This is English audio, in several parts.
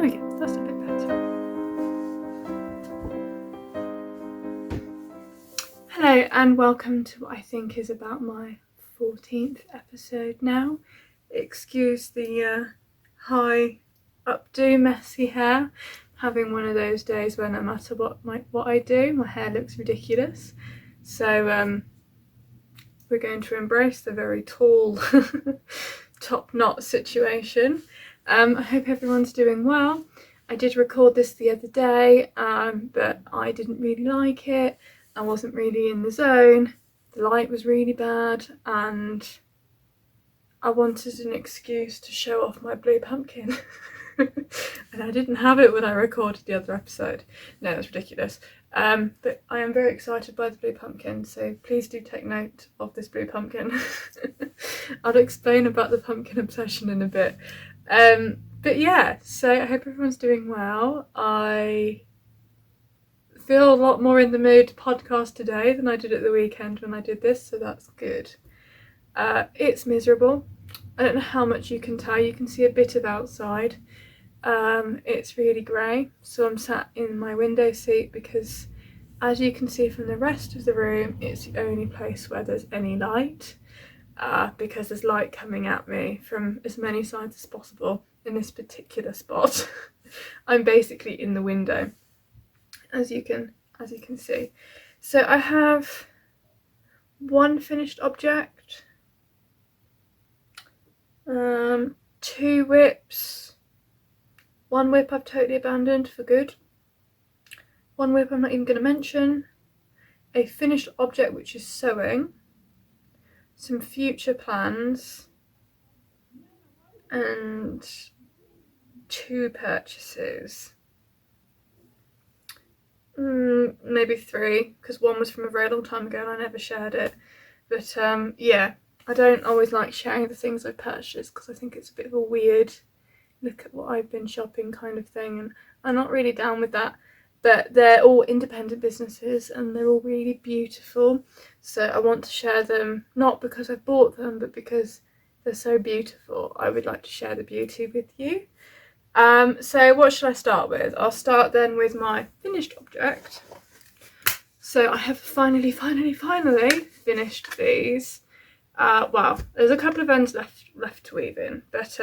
There we go, that's a bit better. Hello and welcome to what I think is about my 14th episode now. Excuse the high updo messy hair. Having one of those days where no matter what I do, my hair looks ridiculous. So we're going to embrace the very tall top knot situation. I hope everyone's doing well. I did record this the other day, but I didn't really like it. I wasn't really in the zone. The light was really bad and I wanted an excuse to show off my blue pumpkin. And I didn't have it when I recorded the other episode. No, that's ridiculous. But I am very excited by the blue pumpkin, so please do take note of this blue pumpkin. I'll explain about the pumpkin obsession in a bit. But yeah, so I hope everyone's doing well. I feel a lot more in the mood to podcast today than I did at the weekend when I did this, so that's good. It's miserable. I don't know how much you can tell. You can see a bit of outside. It's really grey, so I'm sat in my window seat because, as you can see from the rest of the room, it's the only place where there's any light, because there's light coming at me from as many sides as possible in this particular spot. I'm basically in the window, as you can see. So I have one finished object, 2 whips, 1 whip I've totally abandoned for good, 1 whip I'm not even going to mention, a finished object which is sewing, some future plans, and 2 purchases. Maybe 3, because 1 was from a very long time ago and I never shared it. But yeah, I don't always like sharing the things I've purchased because I think it's a bit of a weird look at what I've been shopping kind of thing, and I'm not really down with that. But they're all independent businesses and they're all really beautiful, so I want to share them, not because I've bought them, but because they're so beautiful. I would like to share the beauty with you. So what should I start with? I'll start then with my finished object. So I have finally finished these. Well, there's a couple of ends left to weave in, but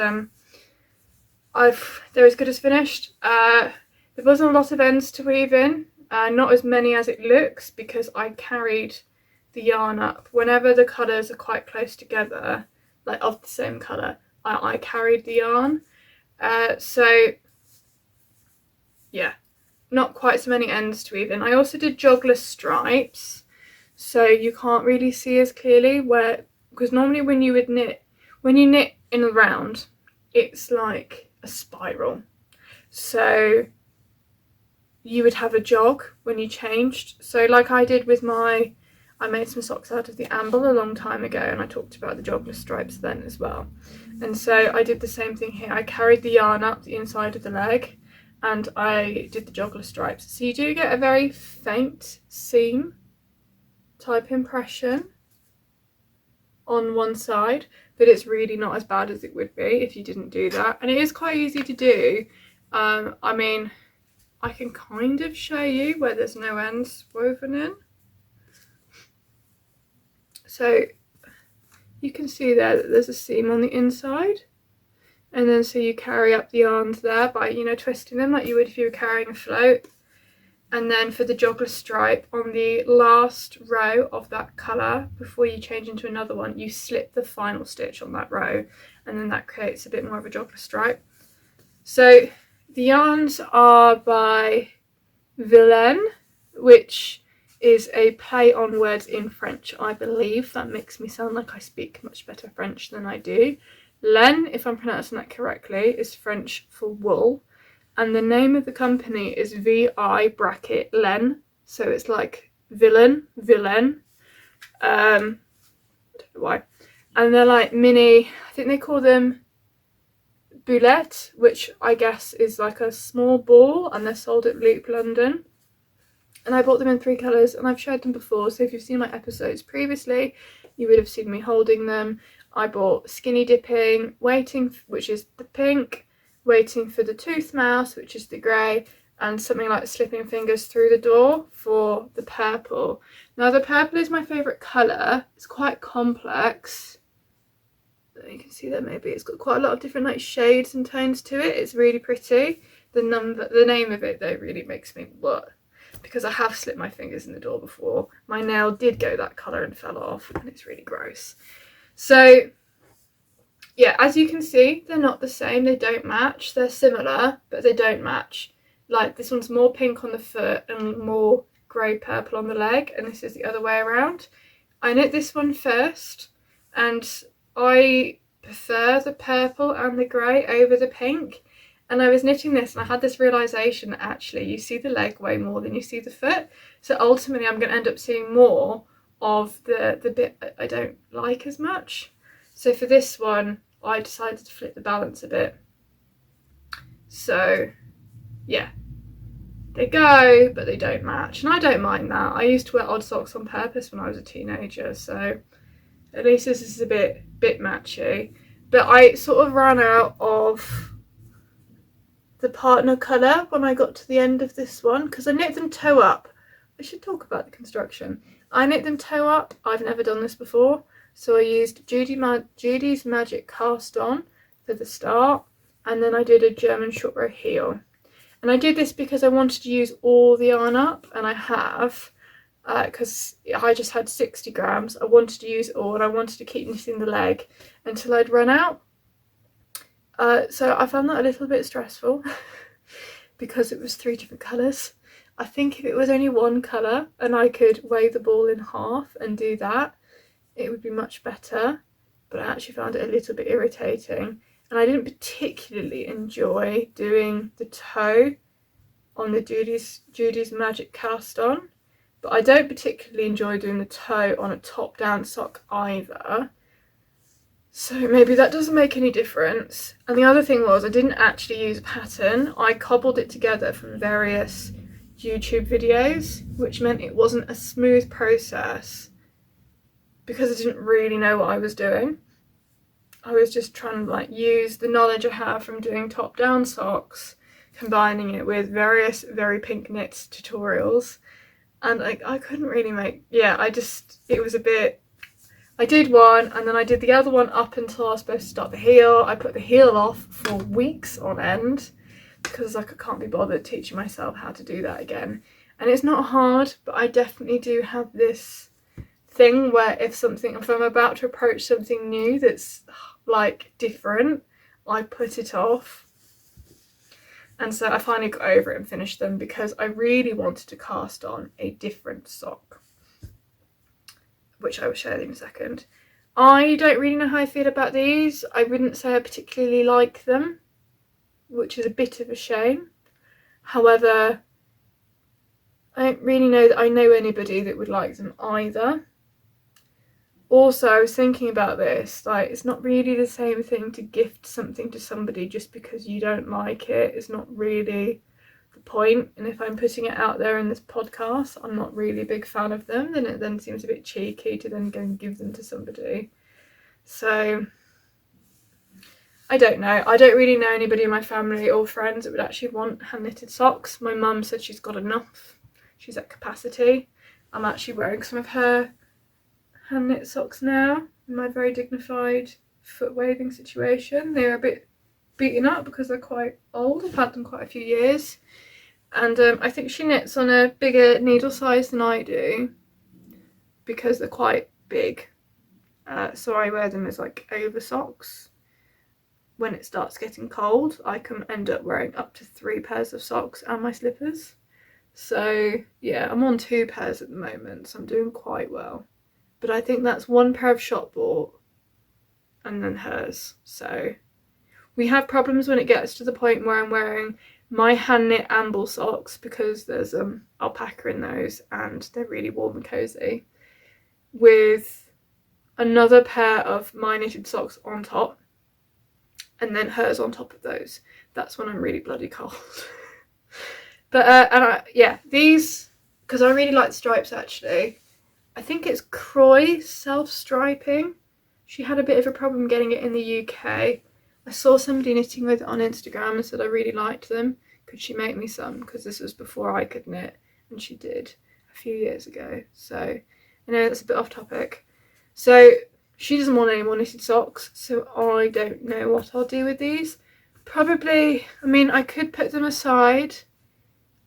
they're as good as finished. There wasn't a lot of ends to weave in, not as many as it looks, because I carried the yarn up. Whenever the colours are quite close together, like of the same colour, I carried the yarn. So yeah, not quite so many ends to weave in. I also did jogless stripes, so you can't really see as clearly because normally when you knit in a round, it's like a spiral. So you would have a jog when you changed. So like I did with I made some socks out of the amble a long time ago, and I talked about the jogless stripes then as well. And so I did the same thing here. I carried the yarn up the inside of the leg and I did the jogless stripes. So you do get a very faint seam type impression on one side, but it's really not as bad as it would be if you didn't do that. And it is quite easy to do. I mean, I can kind of show you where there's no ends woven in. So you can see there that there's a seam on the inside, and then so you carry up the yarns there by, twisting them like you would if you were carrying a float. And then for the jogless stripe, on the last row of that colour, before you change into another one, you slip the final stitch on that row, and then that creates a bit more of a jogless stripe. So the yarns are by Vilaine, which is a play on words in French, I believe. That makes me sound like I speak much better French than I do. Laine, if I'm pronouncing that correctly, is French for wool. And the name of the company is VI bracket Laine. So it's like Vilaine. I don't know why. And they're like mini, I think they call them boulettes, which I guess is like a small ball, and they're sold at Loop London. And I bought them in 3 colours, and I've showed them before, so if you've seen my episodes previously, you would have seen me holding them. I bought Skinny Dipping, Waiting, which is the pink, waiting for the tooth mouse, which is the grey, and something like slipping fingers through the door for the purple. Now the purple is my favourite colour. It's quite complex. You can see that maybe it's got quite a lot of different like shades and tones to it. It's really pretty. The name of it though really makes me what? Because I have slipped my fingers in the door before. My nail did go that colour and fell off, and it's really gross. So yeah, as you can see, they're not the same. They don't match. They're similar, but they don't match. Like this one's more pink on the foot and more grey purple on the leg, and this is the other way around. I knit this one first, and I prefer the purple and the grey over the pink. And I was knitting this and I had this realisation that actually you see the leg way more than you see the foot. So ultimately I'm going to end up seeing more of the bit I don't like as much. So for this one, I decided to flip the balance a bit. So yeah, they go, but they don't match. And I don't mind that. I used to wear odd socks on purpose when I was a teenager. So at least this is a bit matchy. But I sort of ran out of the partner colour when I got to the end of this one, because I knit them toe up. I should talk about the construction. I knit them toe up. I've never done this before, so I used Judy's Magic cast on for the start, and then I did a German short row heel. And I did this because I wanted to use all the yarn up, and I have, because I just had 60 grams. I wanted to use it all, and I wanted to keep knitting the leg until I'd run out. So I found that a little bit stressful because it was 3 different colours. I think if it was only one colour and I could weigh the ball in half and do that, it would be much better. But I actually found it a little bit irritating. And I didn't particularly enjoy doing the toe on the Judy's Magic cast on. But I don't particularly enjoy doing the toe on a top-down sock either. So maybe that doesn't make any difference. And the other thing was I didn't actually use a pattern. I cobbled it together from various YouTube videos, which meant it wasn't a smooth process because I didn't really know what I was doing. I was just trying to like use the knowledge I have from doing top-down socks, combining it with various very pink knit tutorials, and like I couldn't really make, it was a bit. I did one and then I did the other one up until I was supposed to start the heel. I put the heel off for weeks on end because like I can't be bothered teaching myself how to do that again. And it's not hard, but I definitely do have this thing where if I'm about to approach something new that's like different, I put it off. And so I finally got over it and finished them because I really wanted to cast on a different sock, which I will share in a second. I don't really know how I feel about these. I wouldn't say I particularly like them, which is a bit of a shame. However, I don't really know that I know anybody that would like them either. Also, I was thinking about this, like it's not really the same thing to gift something to somebody just because you don't like it. It's not really the point. And if I'm putting it out there in this podcast, I'm not really a big fan of them, then it then seems a bit cheeky to then go and give them to somebody. So I don't know. I don't really know anybody in my family or friends that would actually want hand knitted socks. My mum said she's got enough. She's at capacity. I'm actually wearing some of her hand knit socks now in my very dignified foot waving situation. They're a bit beaten up because they're quite old. I've had them quite a few years. And I think she knits on a bigger needle size than I do because they're quite big. So I wear them as like over socks. When it starts getting cold, I can end up wearing up to 3 pairs of socks and my slippers. So yeah, I'm on 2 pairs at the moment, so I'm doing quite well. But I think that's 1 pair of shop bought and then hers. So we have problems when it gets to the point where I'm wearing my hand knit amble socks because there's alpaca in those and they're really warm and cozy, with another pair of my knitted socks on top and then hers on top of those. That's when I'm really bloody cold. But these, because I really like the stripes actually. I think it's Croy self-striping. She had a bit of a problem getting it in the UK. I I saw somebody knitting with it on Instagram and said I really liked them. Could she make me some? Because this was before I could knit, and she did a few years ago. So I know that's a bit off topic. So she doesn't want any more knitted socks, so I don't know what I'll do with these. Probably, I mean, I could put them aside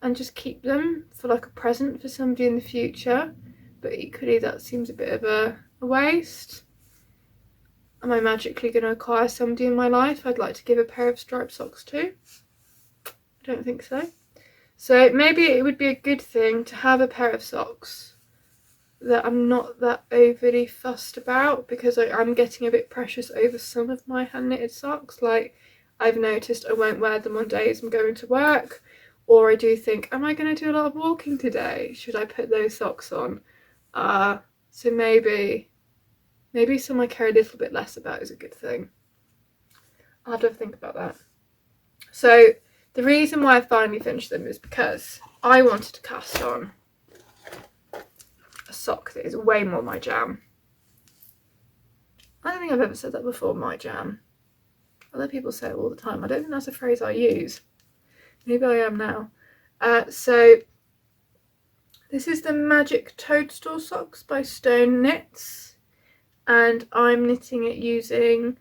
and just keep them for like a present for somebody in the future, but equally that seems a bit of a waste. Am I magically going to acquire somebody in my life I'd like to give a pair of striped socks to? I don't think so. So maybe it would be a good thing to have a pair of socks that I'm not that overly fussed about, because I'm getting a bit precious over some of my hand knitted socks. Like, I've noticed I won't wear them on days I'm going to work, or I do think, am I going to do a lot of walking today? Should I put those socks on? So maybe some I care a little bit less about is a good thing. I'll have to think about that. So the reason why I finally finished them is because I wanted to cast on a sock that is way more my jam. I don't think I've ever said that before, my jam. Other people say it all the time. I don't think that's a phrase I use. Maybe I am now. So this is the Magic Toadstool socks by Stone Knits. And I'm knitting it using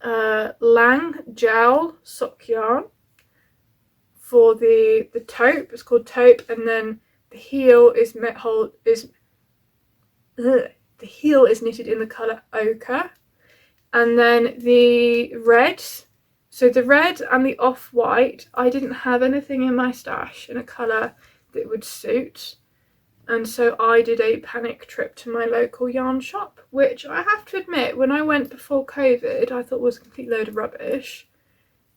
Lang Jowell sock yarn for the taupe. It's called Taupe, and then the heel is knitted in the colour Ochre, and then the red. So the red and the off-white, I didn't have anything in my stash in a colour that would suit. And so I did a panic trip to my local yarn shop, which I have to admit, when I went before COVID, I thought was a complete load of rubbish.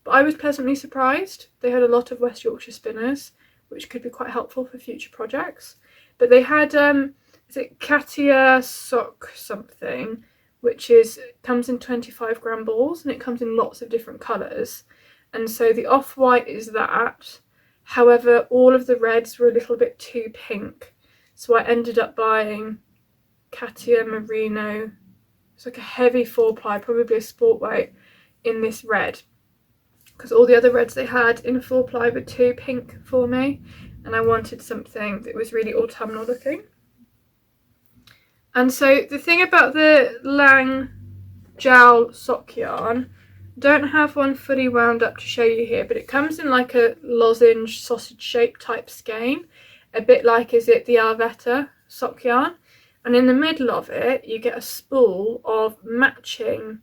But I was pleasantly surprised. They had a lot of West Yorkshire spinners, which could be quite helpful for future projects. But they had, is it Katia sock something, which comes in 25-gram balls, and it comes in lots of different colours. And so the off-white is that. However, all of the reds were a little bit too pink. So I ended up buying Katia Merino. It's like a heavy 4-ply, probably a sport weight, in this red. Because all the other reds they had in a 4-ply were too pink for me. And I wanted something that was really autumnal looking. And so the thing about the Lang Jowell sock yarn, don't have one fully wound up to show you here, but it comes in like a lozenge sausage shape type skein. A bit like, is it the Arvetta sock yarn? And in the middle of it, you get a spool of matching.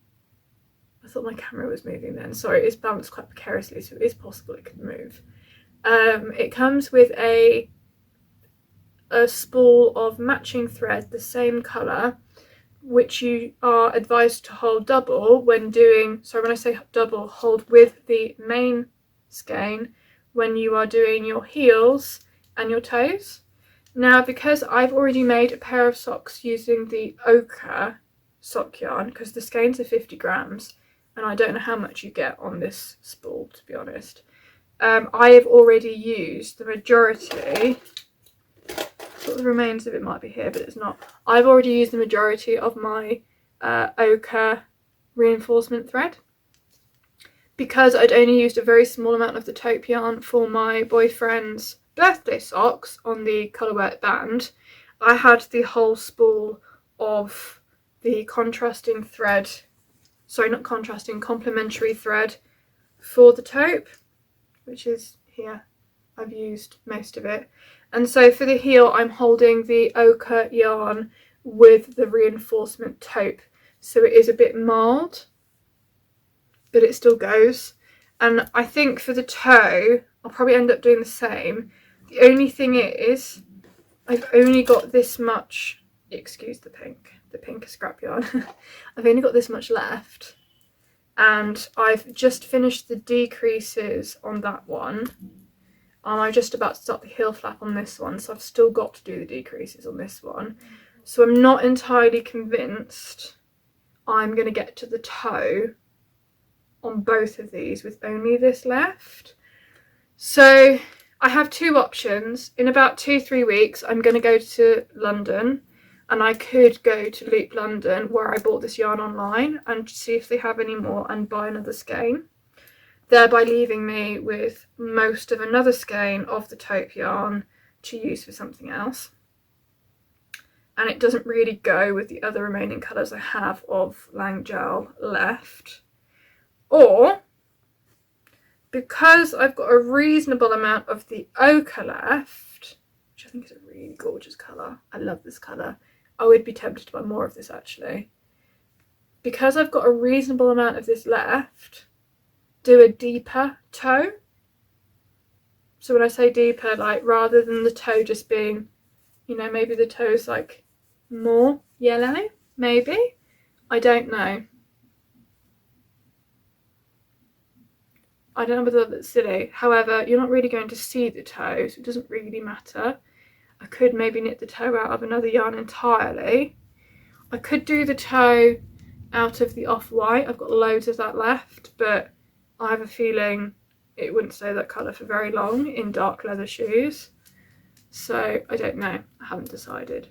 I thought my camera was moving then. Sorry, it's balanced quite precariously, so it is possible it could move. It comes with a spool of matching thread, the same colour, which you are advised to hold double when doing, so when I say double, hold with the main skein when you are doing your heels and your toes. Now, because I've already made a pair of socks using the Ochre sock yarn, because the skeins are 50 grams, and I don't know how much you get on this spool, to be honest. I have already used the majority. I thought the remains of it might be here, but it's not. I've already used the majority of my Ochre reinforcement thread. Because I'd only used a very small amount of the taupe yarn for my boyfriend's birthday socks on the colourwork band, I had the whole spool of the contrasting thread, sorry, not contrasting, complementary thread for the taupe, which is here. I've used most of it. And so for the heel, I'm holding the ochre yarn with the reinforcement taupe, so it is a bit marred, but it still goes. And I think for the toe, I'll probably end up doing the same. The only thing is, I've only got this much, excuse the pink is scrap yarn. I've only got this much left, and I've just finished the decreases on that one. I'm just about to start the heel flap on this one, so I've still got to do the decreases on this one. So I'm not entirely convinced I'm going to get to the toe on both of these with only this left. So I have two options. In about 2-3 weeks, I'm going to go to London. and I could go to Loop London, where I bought this yarn online, and see if they have any more and buy another skein, thereby leaving me with most of another skein of the taupe yarn to use for something else. And it doesn't really go with the other remaining colours I have of Lang Jowell left. Or, because I've got a reasonable amount of the ochre left, which I think is a really gorgeous colour, I love this colour, I would be tempted to buy more of this actually. Because I've got a reasonable amount of this left, do a deeper toe. So when I say deeper, like rather than the toe just being, you know, maybe the toe's like more yellow, maybe? I don't know. I don't know whether that's silly. However, you're not really going to see the toe, so it doesn't really matter. I could maybe knit the toe out of another yarn entirely. I could do the toe out of the off-white. I've got loads of that left, but I have a feeling it wouldn't stay that colour for very long in dark leather shoes. So I don't know. I haven't decided.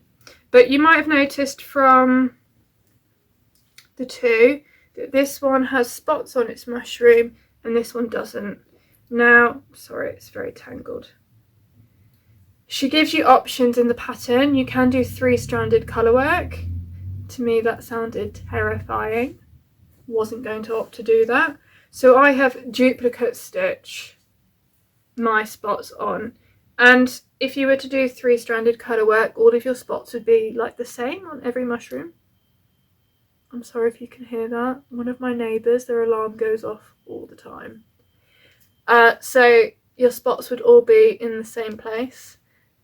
But you might have noticed from the two that this one has spots on its mushroom and this one doesn't. Now, sorry, it's very tangled. She gives you options in the pattern. You can do 3-stranded colour work. To me that sounded terrifying. Wasn't going to opt to do that. So I have duplicate stitch my spots on. And if you were to do 3-stranded colour work, all of your spots would be like the same on every mushroom. I'm sorry if you can hear that. One of my neighbours, their alarm goes off all the time. So your spots would all be in the same place.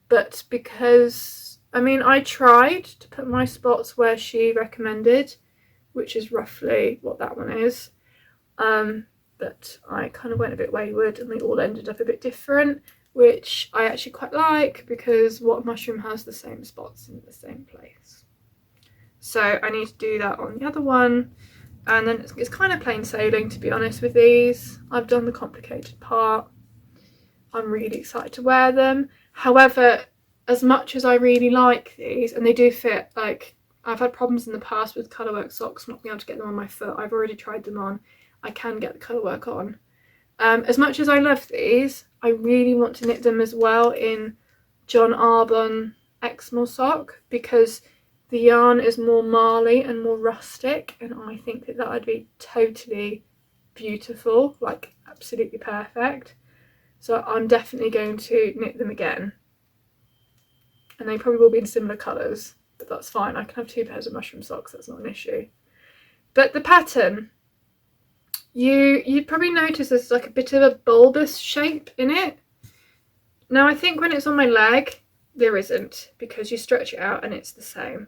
But because, I mean, I tried to put my spots where she recommended, which is roughly what that one is. But I kind of went a bit wayward and they all ended up a bit different, which I actually quite like because what mushroom has the same spots in the same place? So I need to do that on the other one. And then it's kind of plain sailing, to be honest, with these. I've done the complicated part. I'm really excited to wear them. However, as much as I really like these, and they do fit, like I've had problems in the past with colourwork socks, not being able to get them on my foot. I've already tried them on. I can get the colourwork on. As much as I love these, I really want to knit them as well in John Arbon Exmoor sock because the yarn is more marley and more rustic, and I think that would be totally beautiful, like absolutely perfect. So I'm definitely going to knit them again. And they probably will be in similar colours, but that's fine. I can have 2 pairs of mushroom socks, that's not an issue. But the pattern, you'd probably notice there's like a bit of a bulbous shape in it. Now I think when it's on my leg, there isn't, because you stretch it out and it's the same.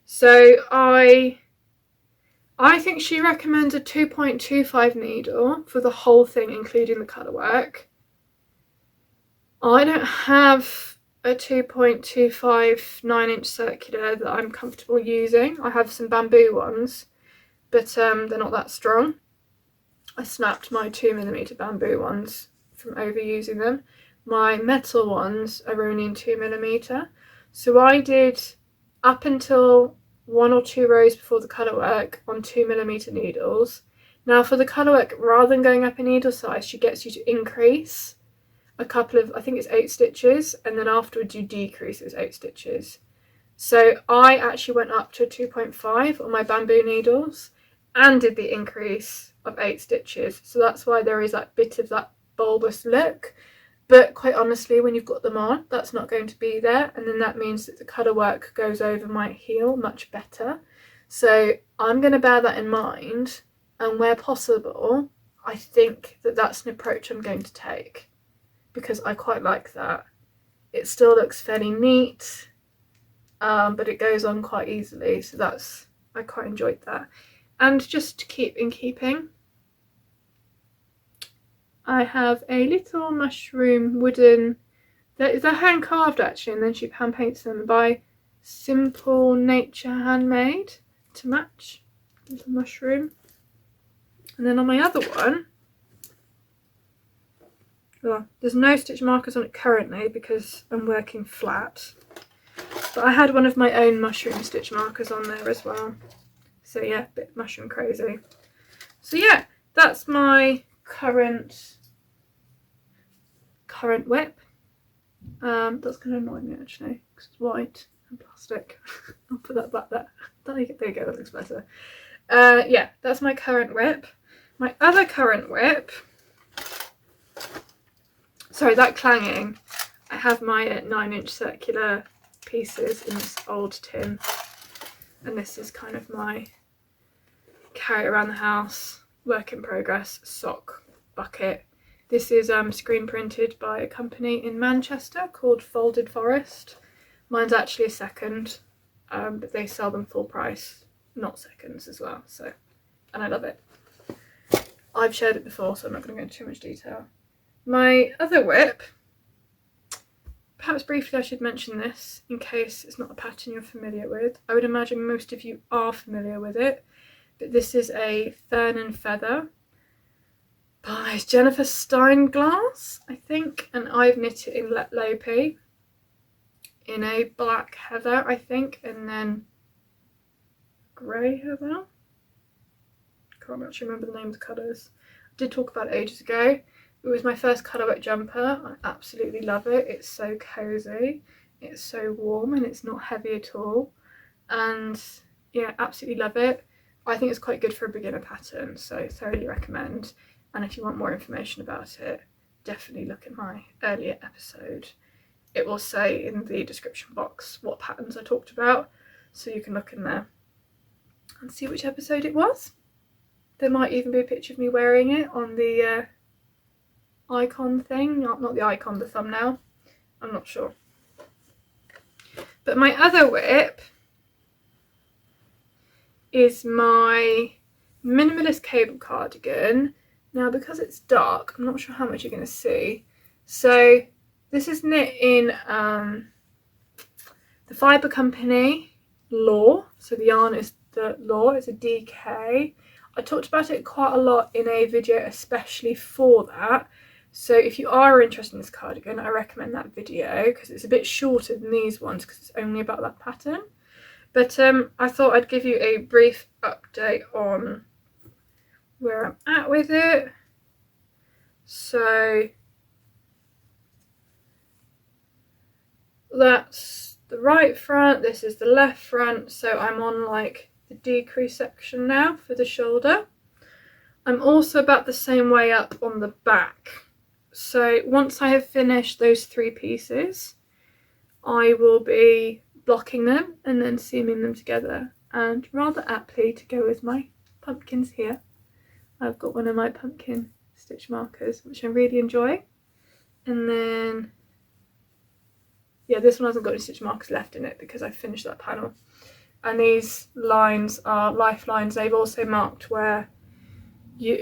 So I think she recommends a 2.25 needle for the whole thing, including the colourwork. I don't have a 2.25 9-inch circular that I'm comfortable using. I have some bamboo ones, but they're not that strong. I snapped my 2mm bamboo ones from overusing them. My metal ones are only in 2mm. So I did up until 1 or 2 rows before the colourwork on 2mm needles. Now for the colourwork, rather than going up a needle size, she gets you to increase a couple of, I think it's 8 stitches, and then afterwards you decrease those 8 stitches. So I actually went up to 2.5 on my bamboo needles and did the increase of 8 stitches. So that's why there is that bit of that bulbous look. But quite honestly, when you've got them on, that's not going to be there, and then that means that the colourwork goes over my heel much better. So I'm going to bear that in mind, and where possible, I think that that's an approach I'm going to take, because I quite like that. It still looks fairly neat, but it goes on quite easily, so I quite enjoyed that. And just to keep in keeping, I have a little mushroom wooden, they're hand carved actually, and then she hand paints them by Simple Nature Handmade to match little mushroom. And then on my other one, well, there's no stitch markers on it currently because I'm working flat, But I had one of my own mushroom stitch markers on there as well. So yeah, a bit mushroom crazy. So yeah, that's my current whip. That's going to annoy me actually because it's white and plastic. I'll put that back there. There you go, that looks better. Yeah, that's my current whip. My other current whip, sorry, that clanging, I have my 9-inch circular pieces in this old tin, and this is kind of my carry around the house work in progress sock bucket. This is screen printed by a company in Manchester called Folded Forest. Mine's actually a second, but they sell them full price, not seconds as well, so, and I love it. I've shared it before, so I'm not going to go into too much detail. My other whip, perhaps briefly I should mention this in case it's not a pattern you're familiar with. I would imagine most of you are familiar with it, but this is a Fern and Feather by Jennifer Steinglass, I think, and I've knit it in Lope in a black heather, I think, and then grey heather. Can't actually remember the name of the colours. I did talk about it ages ago. It was my first colourwork jumper. I absolutely love it. It's so cosy, it's so warm, and it's not heavy at all. And yeah, absolutely love it. I think it's quite good for a beginner pattern, so thoroughly recommend. And if you want more information about it, definitely look at my earlier episode. It will say in the description box what patterns I talked about, so you can look in there and see which episode it was. There might even be a picture of me wearing it on the icon thing, not the icon, the thumbnail. I'm not sure. But my other whip is my minimalist cable cardigan. Now, because it's dark, I'm not sure how much you're going to see. So this is knit in the fibre company Law. So the yarn is the Law, it's a DK. I talked about it quite a lot in a video especially for that. So if you are interested in this cardigan, I recommend that video because it's a bit shorter than these ones because it's only about that pattern. But I thought I'd give you a brief update on where I'm at with it. So that's the right front, this is the left front, so I'm on like the decrease section now for the shoulder. I'm also about the same way up on the back. So once I have finished those 3 pieces, I will be blocking them and then seaming them together, and rather aptly to go with my pumpkins here, I've got one of my pumpkin stitch markers which I really enjoy. And then yeah, this one hasn't got any stitch markers left in it because I finished that panel. And these lines are lifelines. They've also marked where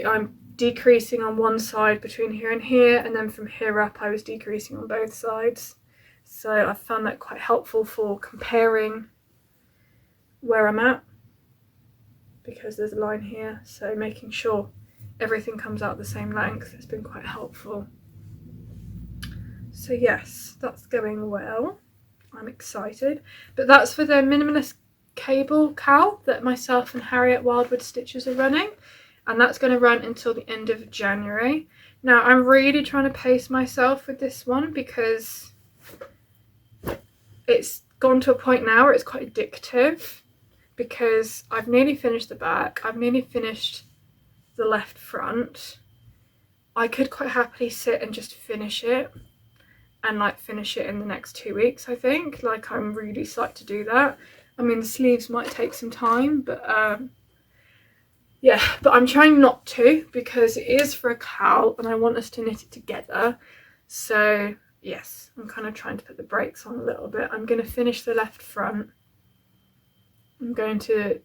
I'm decreasing on one side between here and here, and then from here up I was decreasing on both sides. So I found that quite helpful for comparing where I'm at, because there's a line here, so making sure everything comes out the same length has been quite helpful. So yes, that's going well. I'm excited. But that's for the minimalist cable cowl that myself and Harriet Wildwood Stitches are running, and that's going to run until the end of January. Now I'm really trying to pace myself with this one because it's gone to a point now where it's quite addictive, because I've nearly finished the back, I've nearly finished the left front. I could quite happily sit and just finish it and like finish it in the next 2 weeks, I think. Like, I'm really psyched to do that. I mean, the sleeves might take some time, but yeah, but I'm trying not to because it is for a cowl and I want us to knit it together. So yes, I'm kind of trying to put the brakes on a little bit. I'm going to finish the left front. I'm going to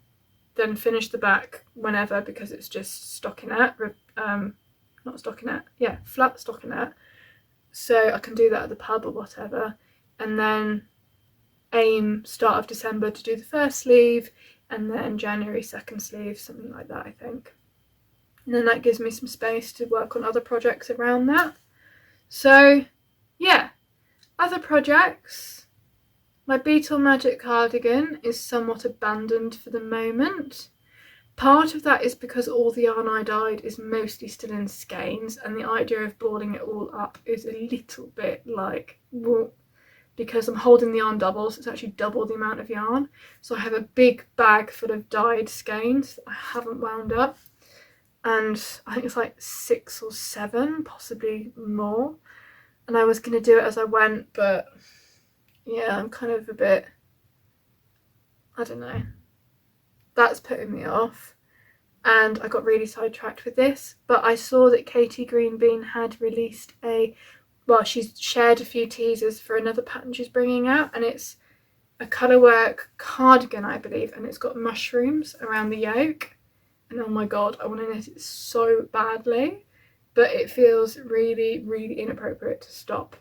then finish the back whenever, because it's just stockinette, not stockinette, yeah, flat stockinette. So I can do that at the pub or whatever, and then aim start of December to do the first sleeve, and then January second sleeve, something like that, I think. And then that gives me some space to work on other projects around that. So yeah, other projects, My Beetle Magic cardigan is somewhat abandoned for the moment. Part of that is because all the yarn I dyed is mostly still in skeins, and the idea of balling it all up is a little bit like, well, because I'm holding the yarn double, so it's actually double the amount of yarn. So I have a big bag full of dyed skeins that I haven't wound up, and I think it's like 6 or 7, possibly more. And I was going to do it as I went, but yeah, I'm kind of a bit, I don't know, that's putting me off. And I got really sidetracked with this, but I saw that Katie Greenbean had released she's shared a few teasers for another pattern she's bringing out, and it's a colourwork cardigan, I believe, and it's got mushrooms around the yoke, and oh my god, I want to knit it so badly, but it feels really, really inappropriate to stop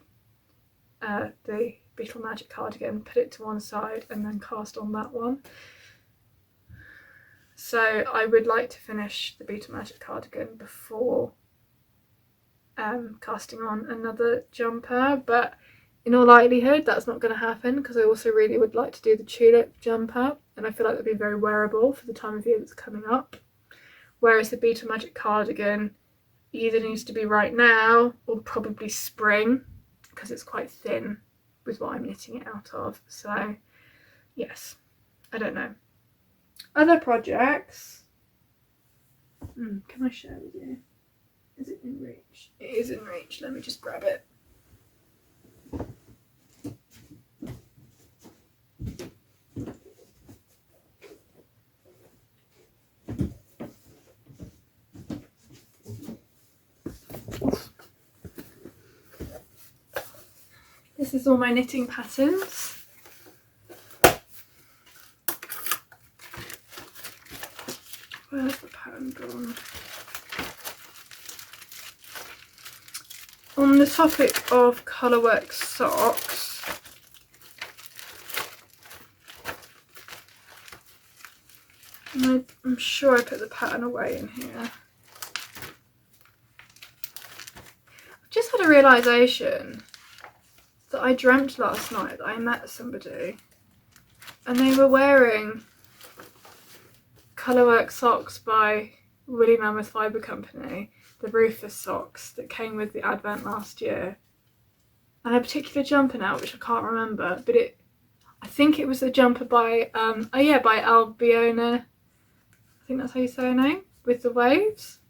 the Beetle Magic cardigan, put it to one side, and then cast on that one. So I would like to finish the Beetle Magic cardigan before casting on another jumper, but in all likelihood that's not going to happen, because I also really would like to do the tulip jumper, and I feel like that'd be very wearable for the time of year that's coming up, whereas the Beetle Magic cardigan either needs to be right now or probably spring, because it's quite thin with what I'm knitting it out of. So yes, I don't know. Other projects, can I share with you? Is it in reach? It is in reach. Let me just grab it. This is all my knitting patterns. Where's the pattern gone? On the topic of colourwork socks, I'm sure I put the pattern away in here. I've just had a realisation that I dreamt last night that I met somebody and they were wearing colourwork socks by Woolly Mammoth Fibre Company, the Rufus socks that came with the advent last year, and a particular jumper now which I can't remember, but I think it was a jumper by by Albiona, I think that's how you say her name, with the waves,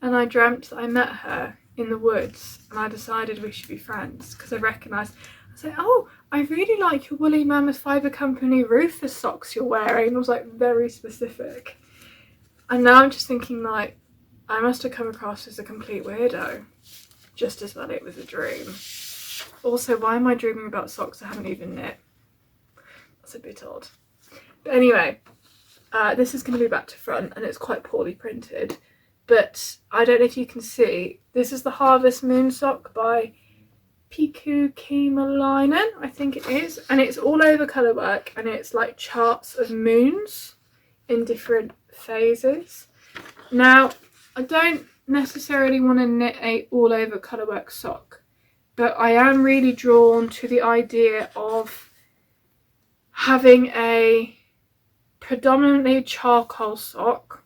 and I dreamt that I met her in the woods, and I decided we should be friends because I recognised. I was like, oh, I really like your Woolly Mammoth Fibre Company Rufus socks you're wearing. I was like very specific, and now I'm just thinking like, I must have come across as a complete weirdo, just as well it was a dream. Also, why am I dreaming about socks I haven't even knit? That's a bit odd. But anyway, this is going to be back to front, and it's quite poorly printed, but I don't know if you can see, this is the Harvest Moon sock by Piku Kimalainen, I think it is, and it's all over colourwork, and it's like charts of moons in different phases. Now, I don't necessarily want to knit a all over colourwork sock, but I am really drawn to the idea of having a predominantly charcoal sock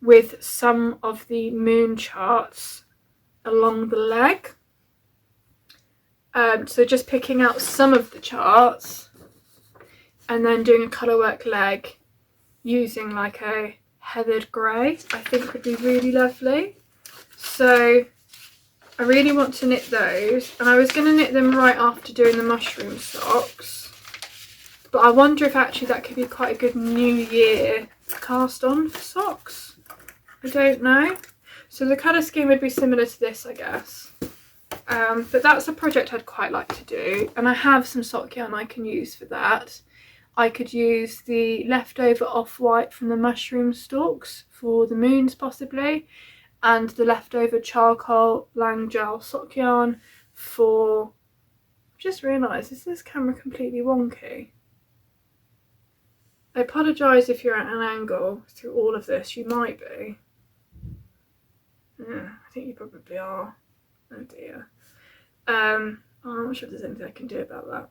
with some of the moon charts along the leg. So just picking out some of the charts and then doing a colourwork leg using like a heathered grey, I think would be really lovely. So I really want to knit those, and I was going to knit them right after doing the mushroom socks, but I wonder if actually that could be quite a good New Year cast on for socks. I don't know. So the colour scheme would be similar to this, I guess. But that's a project I'd quite like to do, and I have some sock yarn I can use for that. I could use the leftover off-white from the mushroom stalks for the moons possibly, and the leftover charcoal Lang Jowell sock yarn for... I've just realised, is this camera completely wonky? I apologise if you're at an angle through all of this, you might be. Yeah, I think you probably are. Oh dear. I'm not sure if there's anything I can do about that.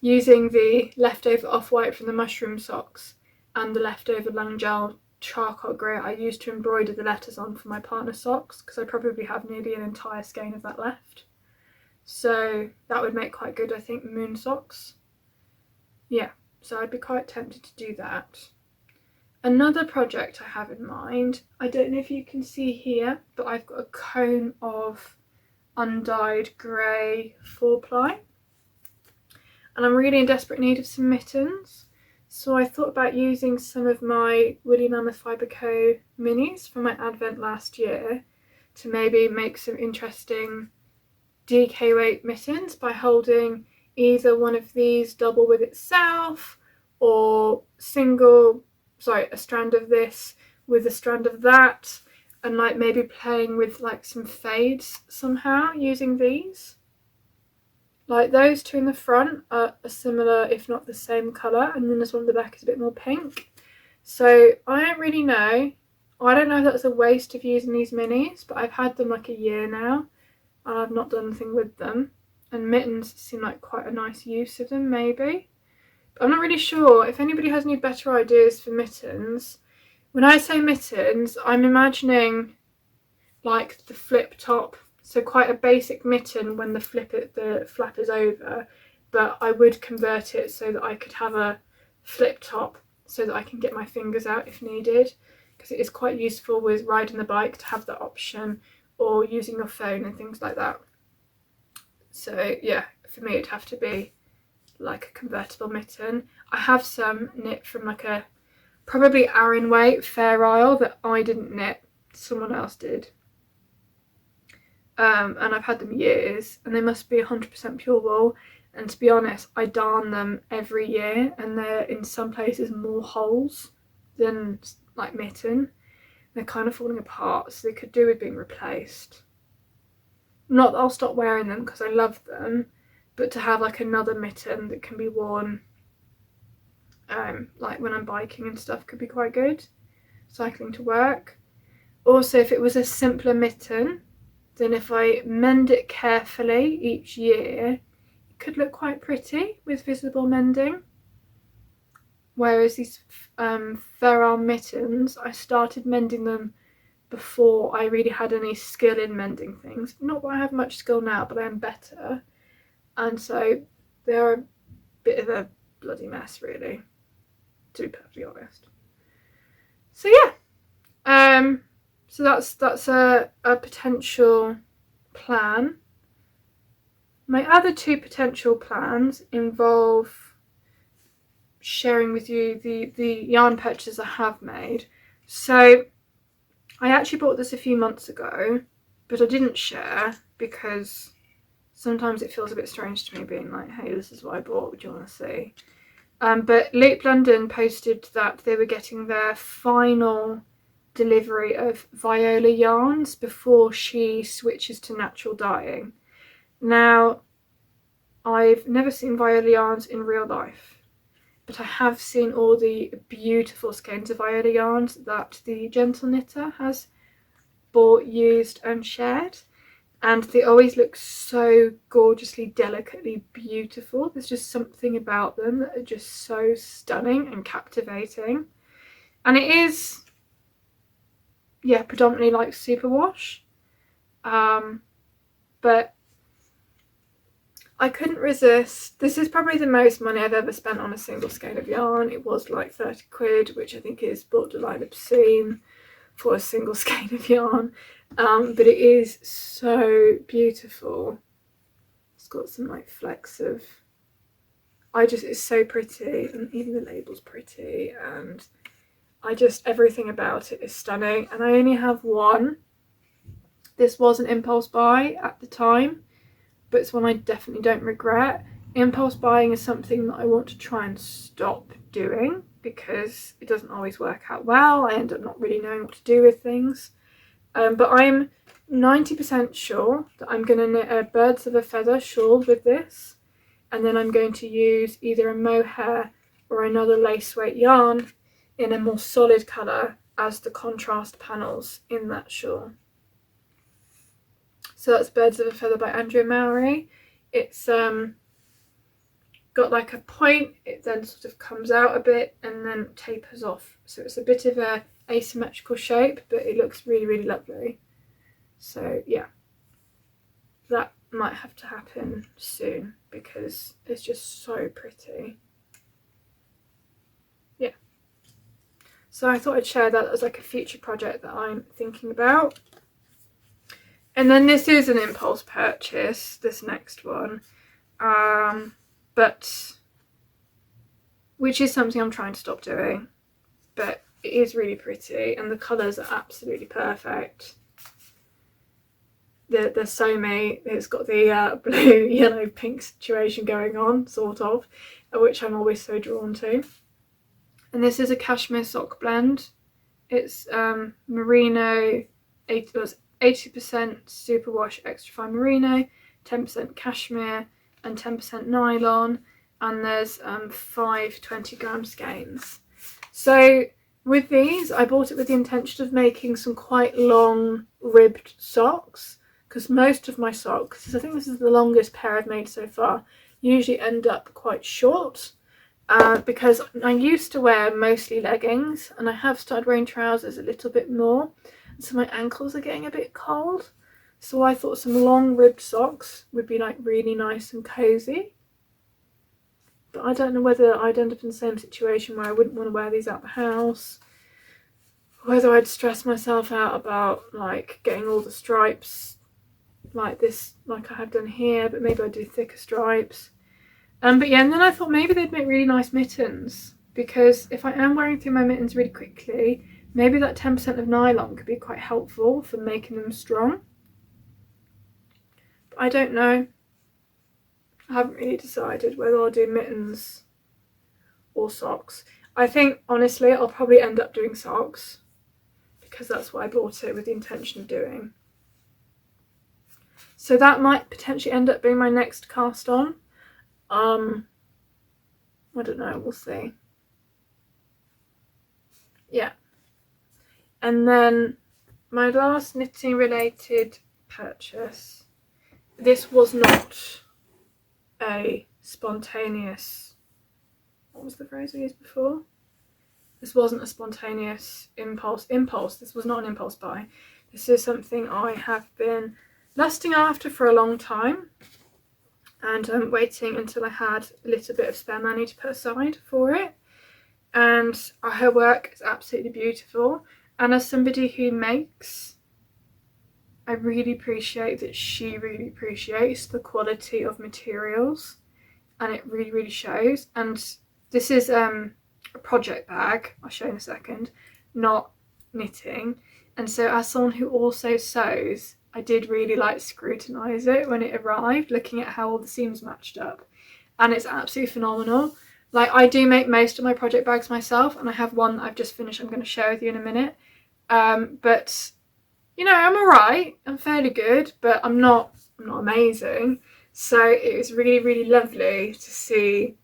using the leftover off-white from the mushroom socks and the leftover long gel charcoal grey I used to embroider the letters on for my partner's socks, because I probably have nearly an entire skein of that left. So that would make quite good, I think, moon socks. Yeah, so I'd be quite tempted to do that. Another project I have in mind, I don't know if you can see here, but I've got a cone of undyed grey 4-ply. And I'm really in desperate need of some mittens. So I thought about using some of my Woolly Mammoth Fibre Co minis from my advent last year to maybe make some interesting DK weight mittens by holding either one of these double with itself, or a strand of this with a strand of that, and like maybe playing with like some fades somehow using these. Like those two in the front are a similar, if not the same colour, and then this one at the back is a bit more pink. So I don't really know. I don't know if that's a waste of using these minis, but I've had them like a year now and I've not done anything with them. And mittens seem like quite a nice use of them, maybe. But I'm not really sure. If anybody has any better ideas for mittens, when I say mittens, I'm imagining like the flip top. So quite a basic mitten when the flap is over, but I would convert it so that I could have a flip top so that I can get my fingers out if needed, because it is quite useful with riding the bike to have that option, or using your phone and things like that. So yeah, for me it'd have to be like a convertible mitten. I have some knit from like a probably Aran weight Fair Isle that I didn't knit, someone else did. And I've had them years, and they must be 100% pure wool, and to be honest I darn them every year and they're in some places more holes than like mitten. They're kind of falling apart, so they could do with being replaced. Not that I'll stop wearing them because I love them, but to have like another mitten that can be worn like when I'm biking and stuff could be quite good, cycling to work. Also, if it was a simpler mitten, then if I mend it carefully each year, it could look quite pretty with visible mending. Whereas these Fern mittens, I started mending them before I really had any skill in mending things. Not that I have much skill now, but I am better. And so they're a bit of a bloody mess, really, to be perfectly honest. So yeah, so that's a potential plan. My other two potential plans involve sharing with you the yarn purchases I have made. So I actually bought this a few months ago, but I didn't share because sometimes it feels a bit strange to me being like, hey, this is what I bought, what do you want to see? But Loop London posted that they were getting their final delivery of Viola yarns before she switches to natural dyeing. Now, I've never seen Viola yarns in real life, but I have seen all the beautiful skeins of Viola yarns that the Gentle Knitter has bought, used and shared, and they always look so gorgeously, delicately beautiful. There's just something about them that are just so stunning and captivating. And it is, yeah, predominantly like superwash, but I couldn't resist. This is probably the most money I've ever spent on a single skein of yarn. It was like 30 quid, which I think is borderline obscene for a single skein of yarn. But it is so beautiful. It's got some like flecks of, it's so pretty, and even the label's pretty, and everything about it is stunning. And I only have one. This was an impulse buy at the time, but it's one I definitely don't regret. Impulse buying is something that I want to try and stop doing because it doesn't always work out well. I end up not really knowing what to do with things. But I'm 90% sure that I'm going to knit a Birds of a Feather shawl with this, and then I'm going to use either a mohair or another lace weight yarn in a more solid colour as the contrast panels in that shawl. So that's Birds of a Feather by Andrea Mowry. It's got like a point, it then sort of comes out a bit and then tapers off, so it's a bit of a asymmetrical shape, but it looks really, really lovely. So yeah, that might have to happen soon because it's just so pretty. Yeah, so I thought I'd share that as like a future project that I'm thinking about. And then this is an impulse purchase, this next one, but which is something I'm trying to stop doing, but it is really pretty and the colours are absolutely perfect. The Somi, it's got the blue, yellow, pink situation going on, sort of, which I'm always so drawn to. And this is a cashmere sock blend. It's merino, 80% superwash extra fine merino, 10% cashmere and 10% nylon, and there's 5 20-gram skeins. So with these, I bought it with the intention of making some quite long ribbed socks, because most of my socks, I think this is the longest pair I've made so far, usually end up quite short. Because I used to wear mostly leggings and I have started wearing trousers a little bit more, so my ankles are getting a bit cold, so I thought some long ribbed socks would be like really nice and cozy. But I don't know whether I'd end up in the same situation where I wouldn't want to wear these out the house, whether I'd stress myself out about like getting all the stripes like this, like I have done here, but maybe I'd do thicker stripes. But yeah, and then I thought maybe they'd make really nice mittens, because if I am wearing through my mittens really quickly, maybe that 10% of nylon could be quite helpful for making them strong. But I don't know. I haven't really decided whether I'll do mittens or socks. I think, honestly, I'll probably end up doing socks, because that's what I bought it with the intention of doing. So that might potentially end up being my next cast on. I don't know, we'll see. Yeah. And then my last knitting related purchase, this was not a spontaneous, what was the phrase we used before? This wasn't a spontaneous impulse, this was not an impulse buy. This is something I have been lusting after for a long time, and I'm waiting until I had a little bit of spare money to put aside for it. And her work is absolutely beautiful, and as somebody who makes, I really appreciate that she really appreciates the quality of materials, and it really, really shows. And this is a project bag, I'll show you in a second, not knitting. And so as someone who also sews, I did really like scrutinise it when it arrived, looking at how all the seams matched up, and it's absolutely phenomenal. Like, I do make most of my project bags myself, and I have one that I've just finished I'm going to share with you in a minute. But you know, I'm alright, I'm fairly good, but I'm not amazing. So it was really, really lovely to see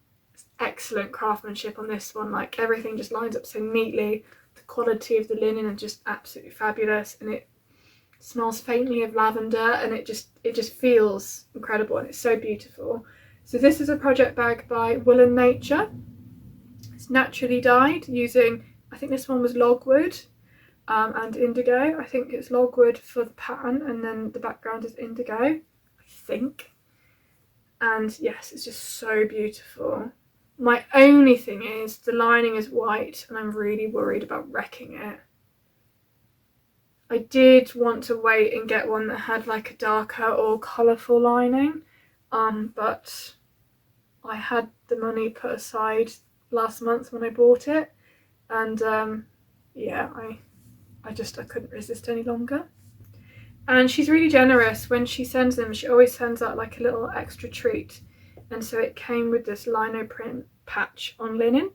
excellent craftsmanship on this one. Like, everything just lines up so neatly. The quality of the linen is just absolutely fabulous, and it smells faintly of lavender, and it just feels incredible, and it's so beautiful. So this is a project bag by Wool & Nature. It's naturally dyed using, I think this one was logwood and indigo. I think it's logwood for the pattern, and then the background is indigo, I think. And yes, it's just so beautiful. My only thing is the lining is white, and I'm really worried about wrecking it. I did want to wait and get one that had like a darker or colourful lining, but I had the money put aside last month when I bought it, and yeah, I couldn't resist any longer. And she's really generous. When she sends them, she always sends out like a little extra treat, and so it came with this lino print patch on linen.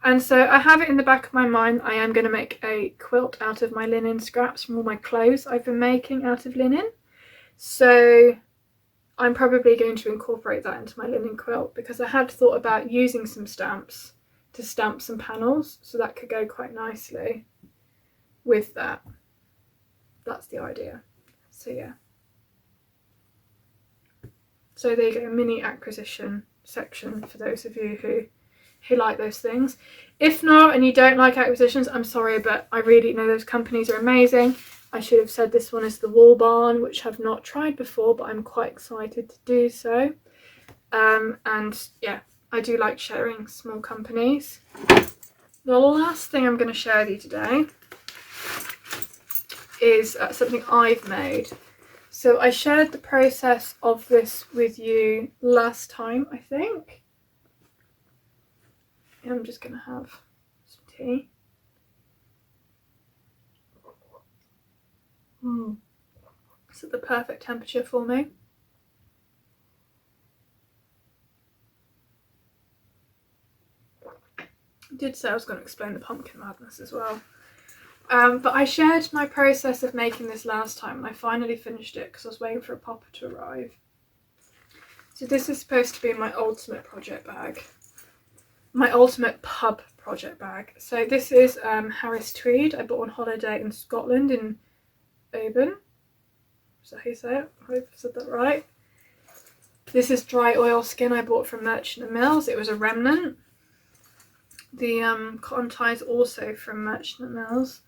And so I have it in the back of my mind, I am going to make a quilt out of my linen scraps from all my clothes I've been making out of linen. So I'm probably going to incorporate that into my linen quilt, because I had thought about using some stamps to stamp some panels, so that could go quite nicely with that. That's the idea. So yeah. So there you go, mini acquisition section for those of you who like those things. If not, and you don't like acquisitions, I'm sorry, but I really know those companies are amazing. I should have said this one is the Wool Barn, which I've not tried before, but I'm quite excited to do so. And yeah, I do like sharing small companies. The last thing I'm going to share with you today is something I've made. So I shared the process of this with you last time, I think. I'm just going to have some tea. It's at the perfect temperature for me. I did say I was going to explain the pumpkin madness as well. But I shared my process of making this last time, and I finally finished it because I was waiting for a popper to arrive. So this is supposed to be my ultimate project bag. My ultimate pub project bag. So this is Harris Tweed. I bought on holiday in Scotland in Oban. Is that how you say it? I hope I said that right. This is dry oilskin I bought from Merchant & Mills. It was a remnant. The cotton tie is also from Merchant & Mills.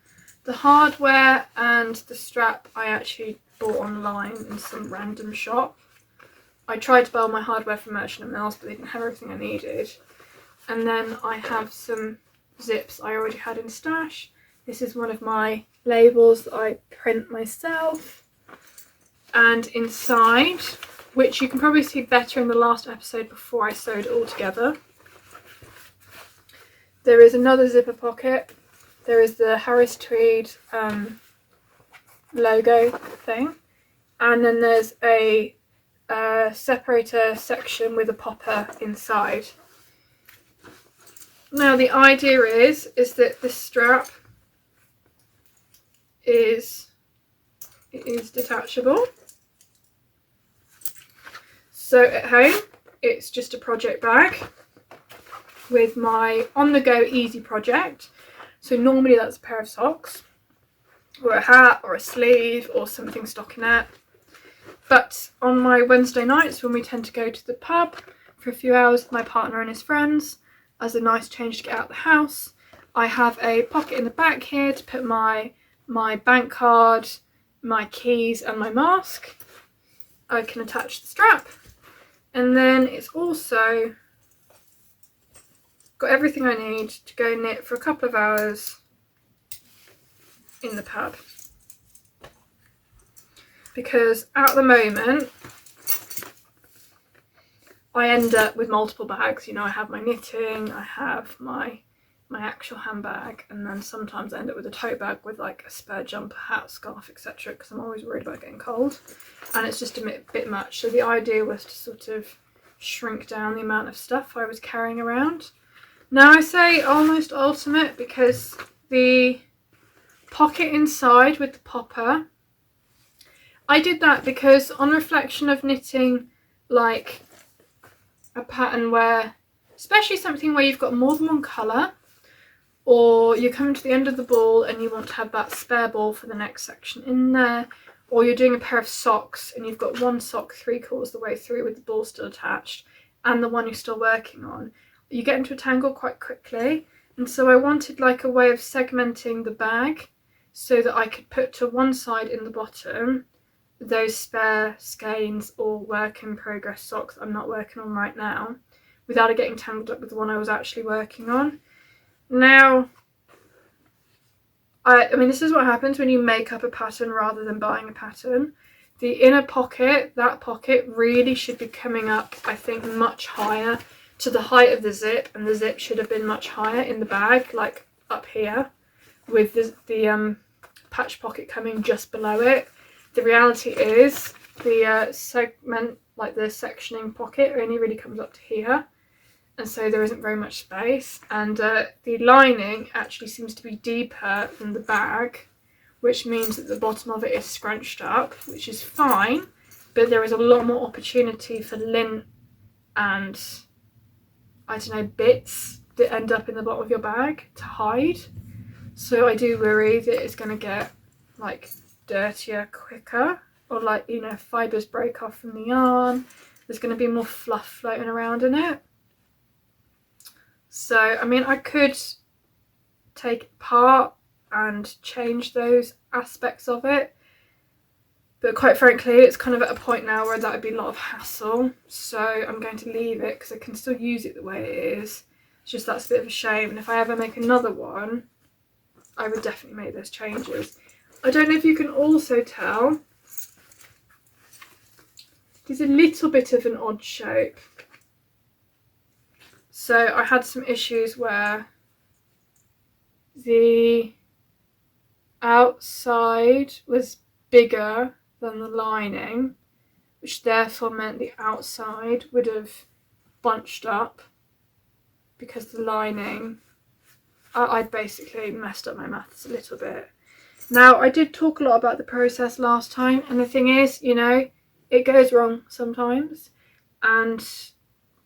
The hardware and the strap I actually bought online in some random shop. I tried to buy my hardware from Merchant & Mills, but they didn't have everything I needed. And then I have some zips I already had in stash. This is one of my labels that I print myself. And inside, which you can probably see better in the last episode before I sewed it all together, there is another zipper pocket. There is the Harris Tweed logo thing. And then there's a separator section with a popper inside. Now the idea is that this strap is detachable. So at home it's just a project bag with my on-the-go easy project. So normally that's a pair of socks or a hat or a sleeve or something stockinette. But on my Wednesday nights when we tend to go to the pub for a few hours with my partner and his friends as a nice change to get out of the house, I have a pocket in the back here to put my bank card, my keys and my mask. I can attach the strap, and then it's also got everything I need to go knit for a couple of hours in the pub. Because at the moment I end up with multiple bags. You know, I have my knitting, I have my actual handbag, and then sometimes I end up with a tote bag with like a spare jumper, hat, scarf, etc. because I'm always worried about getting cold, and it's just a bit much. So the idea was to sort of shrink down the amount of stuff I was carrying around. Now I say almost ultimate because the pocket inside with the popper, I did that because on reflection of knitting like a pattern where, especially something where you've got more than one colour, or you're coming to the end of the ball and you want to have that spare ball for the next section in there, or you're doing a pair of socks and you've got one sock 3/4 the way through with the ball still attached and the one you're still working on, you get into a tangle quite quickly. And so I wanted like a way of segmenting the bag so that I could put to one side in the bottom those spare skeins or work in progress socks I'm not working on right now without it getting tangled up with the one I was actually working on. Now, I mean, this is what happens when you make up a pattern rather than buying a pattern. The inner pocket, that pocket really should be coming up, I think, much higher to the height of the zip, and the zip should have been much higher in the bag, like up here, with the patch pocket coming just below it. The reality is the segment, like the sectioning pocket, only really comes up to here, and so there isn't very much space, and the lining actually seems to be deeper than the bag, which means that the bottom of it is scrunched up, which is fine, but there is a lot more opportunity for lint and, I don't know, bits that end up in the bottom of your bag to hide. So I do worry that it's going to get like dirtier quicker, or like, you know, fibres break off from the yarn, there's going to be more fluff floating around in it. So, I mean, I could take it apart and change those aspects of it, but quite frankly, it's kind of at a point now where that would be a lot of hassle. So I'm going to leave it because I can still use it the way it is. It's just that's a bit of a shame. And if I ever make another one, I would definitely make those changes. I don't know if you can also tell, there's a little bit of an odd shape. So I had some issues where the outside was bigger than the lining, which therefore meant the outside would have bunched up because the lining, I'd basically messed up my maths a little bit. Now, I did talk a lot about the process last time, and the thing is, you know, it goes wrong sometimes, and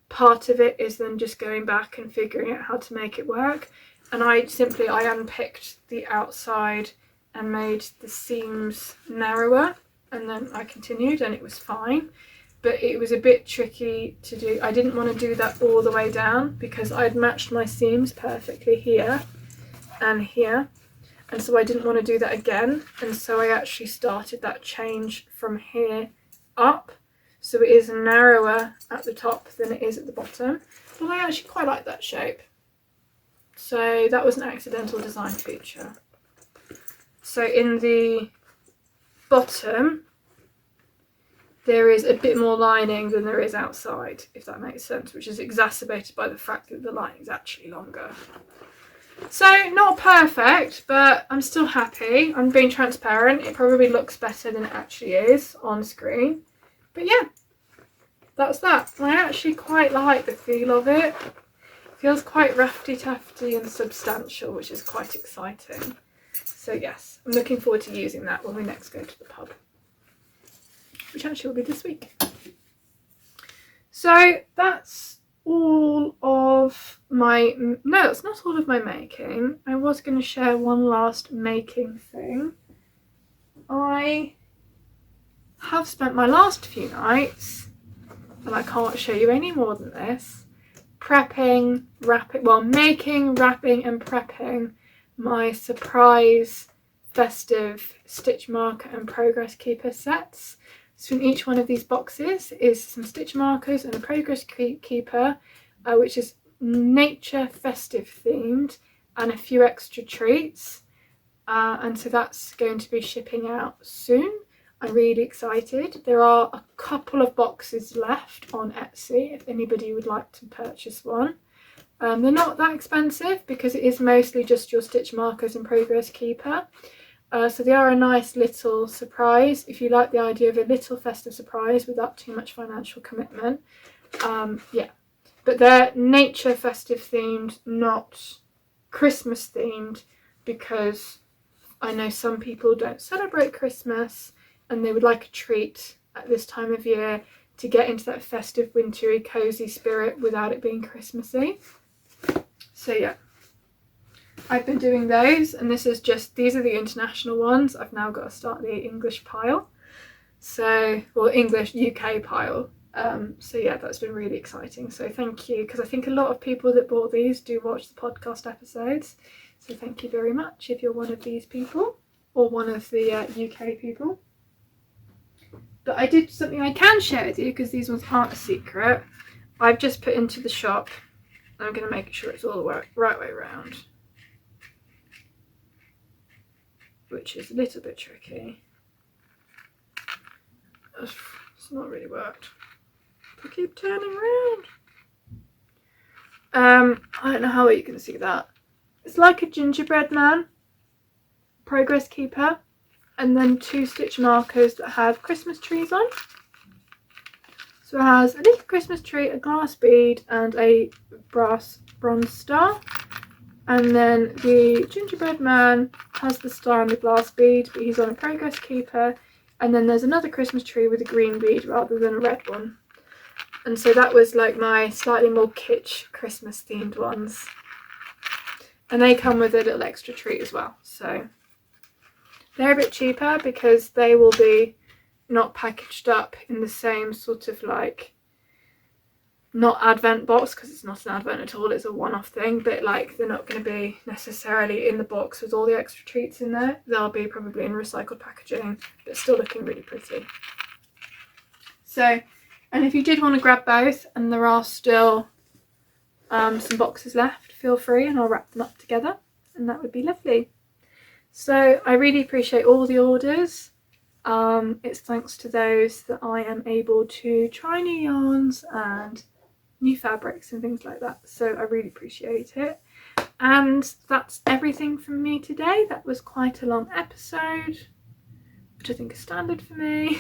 part of it is then just going back and figuring out how to make it work. And I unpicked the outside and made the seams narrower, and then I continued and it was fine. But it was a bit tricky to do. I didn't want to do that all the way down because I'd matched my seams perfectly here and here, and so I didn't want to do that again. And so I actually started that change from here up, so it is narrower at the top than it is at the bottom. But I actually quite like that shape, so that was an accidental design feature. So in the bottom there is a bit more lining than there is outside, if that makes sense, which is exacerbated by the fact that the lining is actually longer. So not perfect, but I'm still happy. I'm being transparent. It probably looks better than it actually is on screen. But yeah, that's that. I actually quite like the feel of it. It feels quite rafty-tafty and substantial, which is quite exciting. So yes, I'm looking forward to using that when we next go to the pub, which actually will be this week. So that's all of my, no, it's not all of my making. I was going to share one last making thing. I have spent my last few nights, and I can't show you any more than this, making, wrapping and prepping my surprise festive stitch marker and progress keeper sets. So in each one of these boxes is some stitch markers and a progress keeper, which is nature festive themed, and a few extra treats. And so that's going to be shipping out soon. I'm really excited. There are a couple of boxes left on Etsy if anybody would like to purchase one. They're not that expensive because it is mostly just your stitch markers and progress keeper. So they are a nice little surprise if you like the idea of a little festive surprise without too much financial commitment. Yeah, but they're nature festive themed, not Christmas themed, because I know some people don't celebrate Christmas and they would like a treat at this time of year to get into that festive, wintry, cozy spirit without it being Christmassy. So yeah, I've been doing those, and these are the international ones. I've now got to start the English pile. So, well, English UK pile. So yeah, that's been really exciting. So thank you, because I think a lot of people that bought these do watch the podcast episodes. So thank you very much if you're one of these people or one of the UK people. But I did something I can share with you because these ones aren't a secret. I've just put into the shop. I'm going to make sure it's all the right way around, which is a little bit tricky. It's not really worked. I keep turning around. I don't know how well you can see that. It's like a gingerbread man progress keeper, and then 2 stitch markers that have Christmas trees on. So it has a little Christmas tree, a glass bead, and a brass bronze star. And then the gingerbread man has the star and the glass bead, but he's on a progress keeper. And then there's another Christmas tree with a green bead rather than a red one. And so that was like my slightly more kitsch Christmas themed ones. And they come with a little extra treat as well. So they're a bit cheaper because they will be not packaged up in the same sort of like not advent box, because it's not an advent at all, it's a one-off thing, but like they're not going to be necessarily in the box with all the extra treats in there. They'll be probably in recycled packaging, but still looking really pretty. So, and if you did want to grab both and there are still some boxes left, feel free and I'll wrap them up together, and that would be lovely. So I really appreciate all the orders. It's thanks to those that I am able to try new yarns and new fabrics and things like that, so I really appreciate it. And that's everything from me today. That was quite a long episode, which I think is standard for me.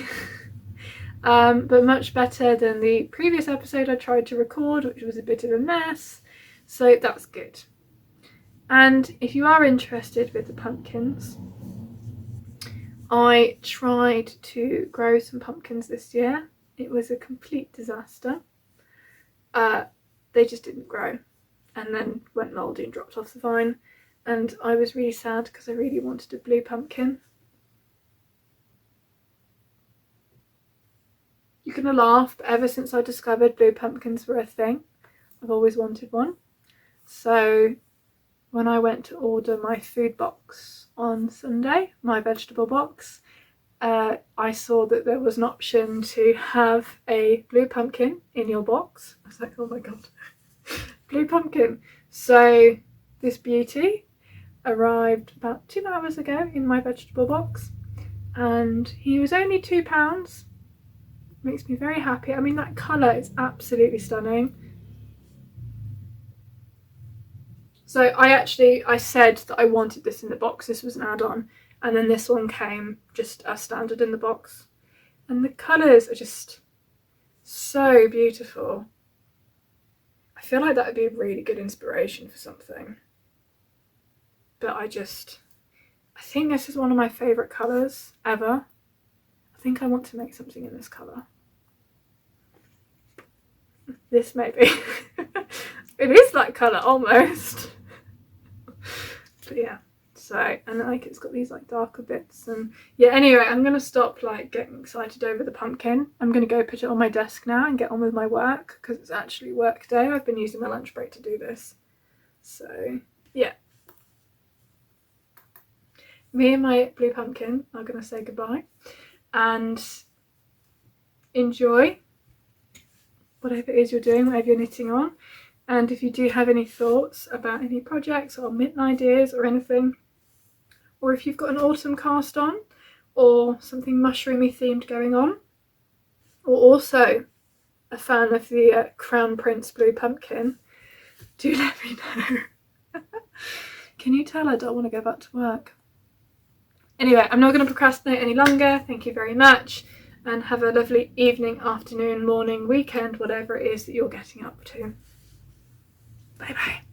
But much better than the previous episode I tried to record, which was a bit of a mess, so that's good. And if you are interested with the pumpkins, I tried to grow some pumpkins this year. It was a complete disaster. They just didn't grow and then went mouldy and dropped off the vine, and I was really sad because I really wanted a blue pumpkin. You're gonna laugh, but ever since I discovered blue pumpkins were a thing, I've always wanted one. So when I went to order my food box on Sunday, my vegetable box, I saw that there was an option to have a blue pumpkin in your box. I was like, oh my god, blue pumpkin. So this beauty arrived about 2 hours ago in my vegetable box, and he was only £2. Makes me very happy. I mean, that colour is absolutely stunning. So I said that I wanted this in the box, this was an add-on, and then this one came just as standard in the box. And the colours are just so beautiful. I feel like that would be a really good inspiration for something. But I think this is one of my favourite colours ever. I think I want to make something in this colour. This maybe. It is that colour almost. But yeah, so, and like it's got these like darker bits, and yeah, anyway, I'm gonna stop like getting excited over the pumpkin. I'm gonna go put it on my desk now and get on with my work, because it's actually work day. I've been using my lunch break to do this. So yeah, me and my blue pumpkin are gonna say goodbye and enjoy whatever it is you're doing, whatever you're knitting on. And if you do have any thoughts about any projects or mitten ideas or anything, or if you've got an autumn cast on or something mushroomy themed going on, or also a fan of the Crown Prince blue pumpkin, do let me know. Can you tell I don't want to go back to work? Anyway, I'm not going to procrastinate any longer. Thank you very much, and have a lovely evening, afternoon, morning, weekend, whatever it is that you're getting up to. Bye bye.